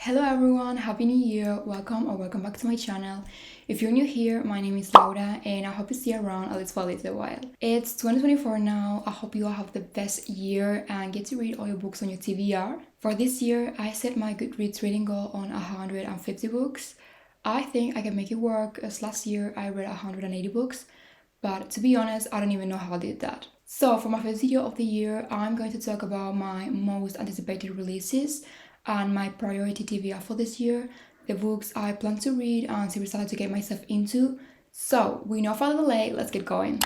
Hello everyone, happy new year, welcome back to my channel. If you're new here, my name is Laura and I hope you stay around at least for a little while. It's 2024 now, I hope you all have the best year and get to read all your books on your TBR. For this year, I set my Goodreads reading goal on 150 books. I think I can make it work as last year I read 180 books, but to be honest, I don't even know how I did that. So for my first video of the year, I'm going to talk about my most anticipated releases and my priority TBR for this year, the books I plan to read and series I like to get myself into. So, with no further delay, let's get going.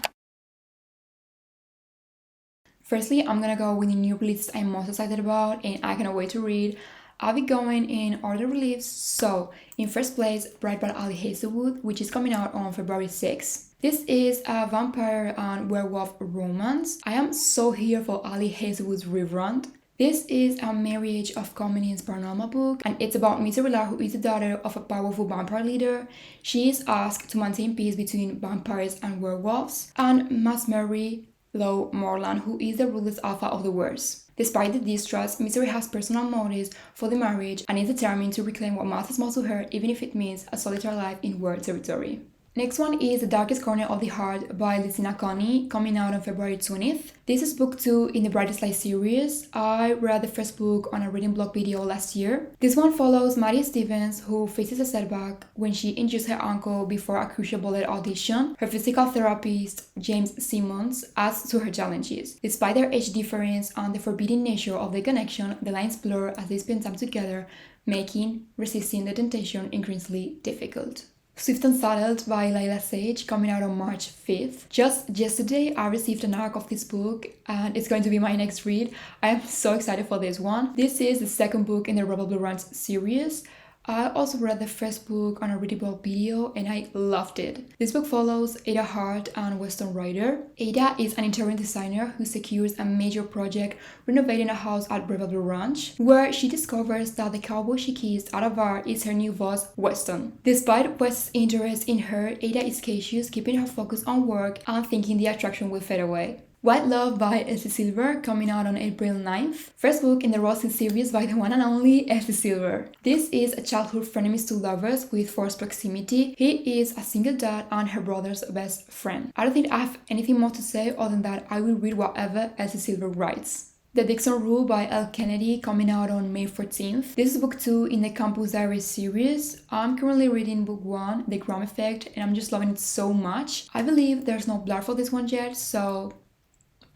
Firstly, I'm gonna go with the new releases I'm most excited about and I cannot wait to read. I'll be going in order release. So, in first place, Bride by Ali Hazelwood, which is coming out on February 6th. This is a vampire and werewolf romance. I am so here for Ali Hazelwood's rebrand. This is a Marriage of Convenience paranormal book, and it's about Miss Lyla, who is the daughter of a powerful vampire leader. She is asked to maintain peace between vampires and werewolves, and must marry Lo Morland, who is the ruthless alpha of the worst. Despite the distrust, Misery has personal motives for the marriage and is determined to reclaim what matters most to her, even if it means a solitary life in war territory. Next one is The Darkest Corner of the Heart by Lisina Coney, coming out on February 20th. This is book 2 in the Brightest Light series. I read the first book on a reading blog video last year. This one follows Maddie Stevens, who faces a setback when she injures her ankle before a crucial bullet audition. Her physical therapist, James Simmons, adds to her challenges. Despite their age difference and the forbidden nature of the connection, the lines blur as they spend time together, making resisting the temptation increasingly difficult. Swift and Saddled by Lyla Sage, coming out on March 5th. Just yesterday, I received an arc of this book and it's going to be my next read. I am so excited for this one. This is the second book in the Rebel Blue Runs series. I also read the first book on a readable video and I loved it. This book follows Ada Hart and Weston Ryder. Ada is an interior designer who secures a major project renovating a house at Rebel Ranch, where she discovers that the cowboy she kissed at a bar is her new boss, Weston. Despite West's interest in her, Ada is cautious, keeping her focus on work and thinking the attraction will fade away. White Love by Elsie Silver, coming out on April 9th. First book in the Rosy series by the one and only Elsie Silver. This is a childhood frenemies to lovers with forced proximity. He is a single dad and her brother's best friend. I don't think I have anything more to say other than that I will read whatever Elsie Silver writes. The Dixon Rule by Elle Kennedy, coming out on May 14th. This is book 2 in the Campus Diaries series. I'm currently reading book 1, The Gram Effect, and I'm just loving it so much. I believe there's no blood for this one yet, so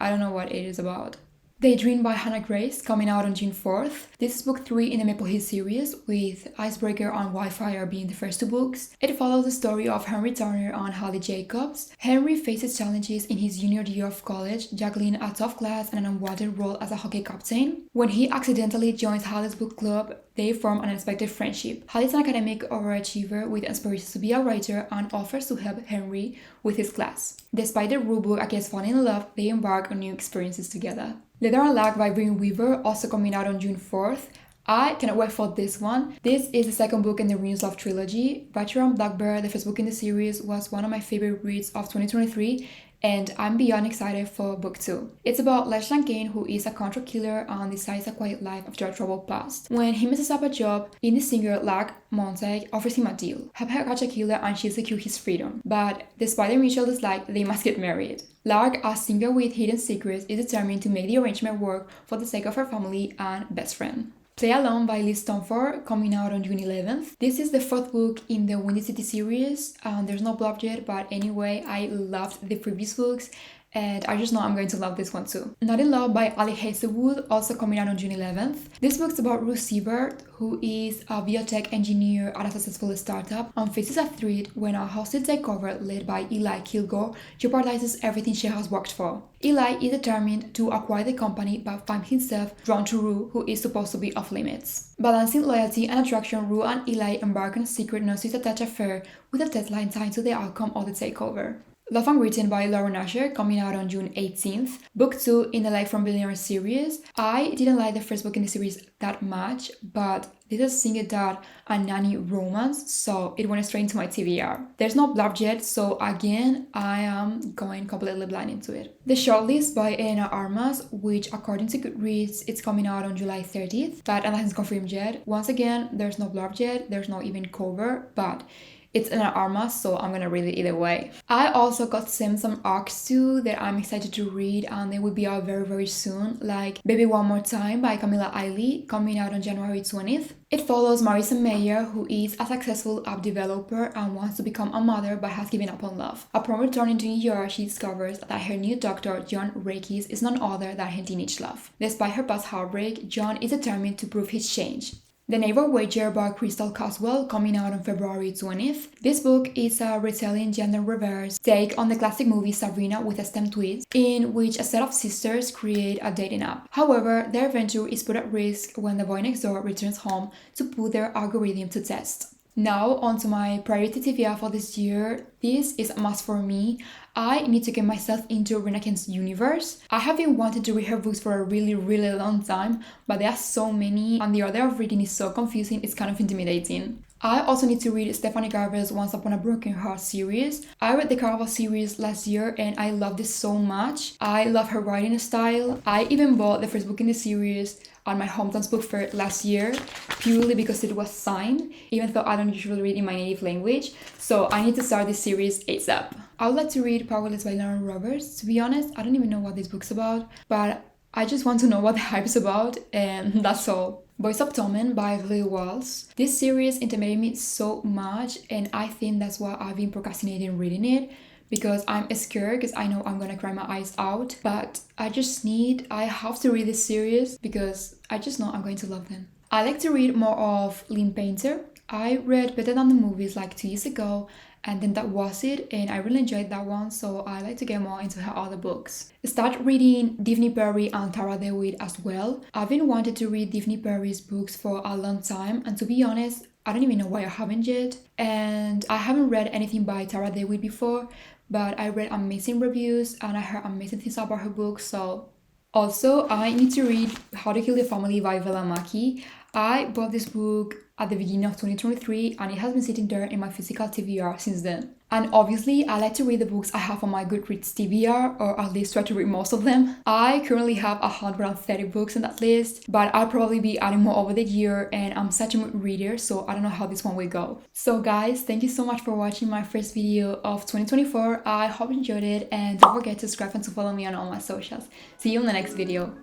I don't know what it is about. Daydream by Hannah Grace, coming out on June 4th. This is book 3 in the Maple Hill series, with Icebreaker and Wildfire being the first two books. It follows the story of Henry Turner and Hallie Jacobs. Henry faces challenges in his junior year of college, juggling a tough class and an unwanted role as a hockey captain. When he accidentally joins Hallie's book club, they form an unexpected friendship. Hallie is an academic overachiever with aspirations to be a writer and offers to help Henry with his class. Despite the rulebook against falling in love, they embark on new experiences together. Leather and Lark by Brynne Weaver, also coming out on June 4th. I cannot wait for this one. This is the second book in the Ruins Love trilogy. Veteran Blackbird, the first book in the series, was one of my favorite reads of 2023, and I'm beyond excited for book 2. It's about Lachlan Kane, who is a contract killer and decides a quiet life after a troubled past. When he messes up a job, indie singer Lark Montag offers him a deal. Help her catch a killer and she'll secure his freedom. But despite their mutual dislike, they must get married. Lark, a singer with hidden secrets, is determined to make the arrangement work for the sake of her family and best friend. Play Alone by Liz Tomforde, coming out on June 11th. This is the fourth book in the Windy City series. There's no blurb yet, but anyway, I loved the previous books and I just know I'm going to love this one too. Not in Love by Ali Hazelwood, also coming out on June 11th. This book's about Ruth Siebert, who is a biotech engineer at a successful startup and faces a threat when a hostile takeover led by Eli Kilgore jeopardizes everything she has worked for. Eli is determined to acquire the company but finds himself drawn to Rue, who is supposed to be off limits. Balancing loyalty and attraction, Rue and Eli embark on a secret non-attached affair with a deadline tied to the outcome of the takeover. Love Unwritten by Lauren Asher, coming out on June 18th. Book 2 in the Life from Billionaire series. I didn't like the first book in the series that much, but This is a single dad and nanny romance, so it went straight into my TBR. There's no blurb yet, so again, I am going completely blind into it. The Shortlist by Elena Armas, which according to Goodreads, it's coming out on July 30th, but nothing's confirmed yet. Once again, there's no blurb yet, there's no even cover, but it's an Armas, so I'm gonna read it either way. I also got some arcs too that I'm excited to read, and they will be out very, very soon, like Baby One More Time by Camilla Isley, coming out on January 20th. It follows Marissa Mayer, who is a successful app developer and wants to become a mother but has given up on love. Upon returning to New York, she discovers that her new doctor, John Rakes, is none other than her teenage love. Despite her past heartbreak, John is determined to prove his change. The Naval Wager by Crystal Kaswell, coming out on February 20th. This book is a retelling gender reverse take on the classic movie Sabrina with a STEM twist, in which a set of sisters create a dating app. However, their adventure is put at risk when the boy next door returns home to put their algorithm to test. Now, onto my priority TBR for this year. This is a must for me. I need to get myself into Rennaken's universe. I have been wanting to read her books for a really, really long time, but there are so many and the order of reading is so confusing, it's kind of intimidating. I also need to read Stephanie Garber's Once Upon a Broken Heart series. I read the Carnival series last year and I loved it so much. I love her writing style. I even bought the first book in the series on my hometown's book fair last year, purely because it was signed, even though I don't usually read in my native language, so I need to start this series ASAP. I would like to read Powerless by Lauren Roberts. To be honest, I don't even know what this book's about, but I just want to know what the hype's about, and that's all. Boys of Tommen by Walsh. This series intimidated me so much, and I think that's why I've been procrastinating reading it, because I'm scared because I know I'm gonna cry my eyes out, but I have to read this series because I just know I'm going to love them. I like to read more of Lynn Painter. I read Better Than the Movies like 2 years ago, and then that was it, and I really enjoyed that one, so I like to get more into her other books. Start reading Daphne Perry and Tara DeWitt as well. I've been wanting to read Daphne Perry's books for a long time, and to be honest, I don't even know why I haven't yet. And I haven't read anything by Tara DeWitt before, but I read amazing reviews and I heard amazing things about her books, so... Also, I need to read How to Kill the Family by Vela Mackie. I bought this book at the beginning of 2023 and it has been sitting there in my physical TBR since then. And obviously, I like to read the books I have on my Goodreads TBR, or at least try to read most of them. I currently have 130 books on that list, but I'll probably be adding more over the year, and I'm such a mood reader, so I don't know how this one will go. So guys, thank you so much for watching my first video of 2024. I hope you enjoyed it, and don't forget to subscribe and to follow me on all my socials. See you in the next video.